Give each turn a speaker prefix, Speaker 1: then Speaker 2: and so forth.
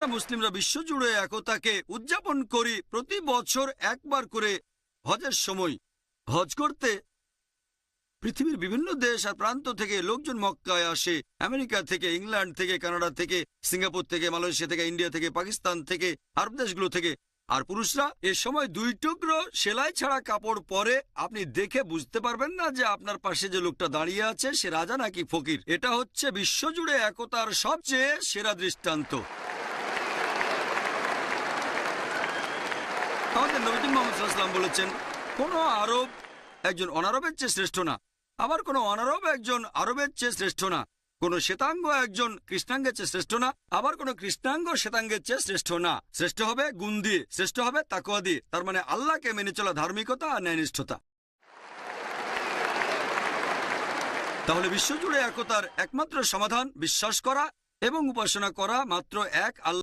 Speaker 1: মুসলিমরা বিশ্বজুড়ে একতাকে উদযাপন করি প্রতি বছর একবার করে হজের সময়। হজ করতে পৃথিবীর বিভিন্ন দেশ আর প্রান্ত থেকে লোকজন মক্কায় আসে। আমেরিকা থেকে, ইংল্যান্ড থেকে, কানাডা থেকে, সিঙ্গাপুর থেকে, মালয়েশিয়া থেকে, ইন্ডিয়া থেকে, পাকিস্তান থেকে, আরব দেশগুলো থেকে। আর পুরুষরা এ সময় 2 টুকরো সেলাই ছাড়া কাপড় পরে। আপনি দেখে বুঝতে পারবেন না যে আপনার পাশে যে লোকটা দাঁড়িয়ে আছে সে রাজা নাকি ফকির। এটা হচ্ছে বিশ্বজুড়ে একতার সবচেয়ে সেরা দৃষ্টান্ত। আমাদের নবী মুহাম্মদ সাল্লাল্লাহু আলাইহি ওয়াসাল্লাম বলেছেন, কোনো আরব একজন অনারবের চেয়ে শ্রেষ্ঠ না, আবার কোনো অনারব একজন আরবের চেয়ে শ্রেষ্ঠ না। কোনো শ্বেতাঙ্গ একজন কৃষ্ণাঙ্গের চেয়ে শ্রেষ্ঠ না, আবার কোনো কৃষ্ণাঙ্গ শ্বেতাঙ্গের চেয়ে শ্রেষ্ঠ না। শ্রেষ্ঠ হবে গুণ দিয়ে, শ্রেষ্ঠ হবে তাকওয়া দিয়ে, তার মানে আল্লাহকে মেনে চলা, ধার্মিকতা আর ন্যায়নিষ্ঠতা। তাহলে বিশ্বজুড়ে একতার একমাত্র সমাধান বিশ্বাস করা এবং উপাসনা করা মাত্র এক আল্লাহ।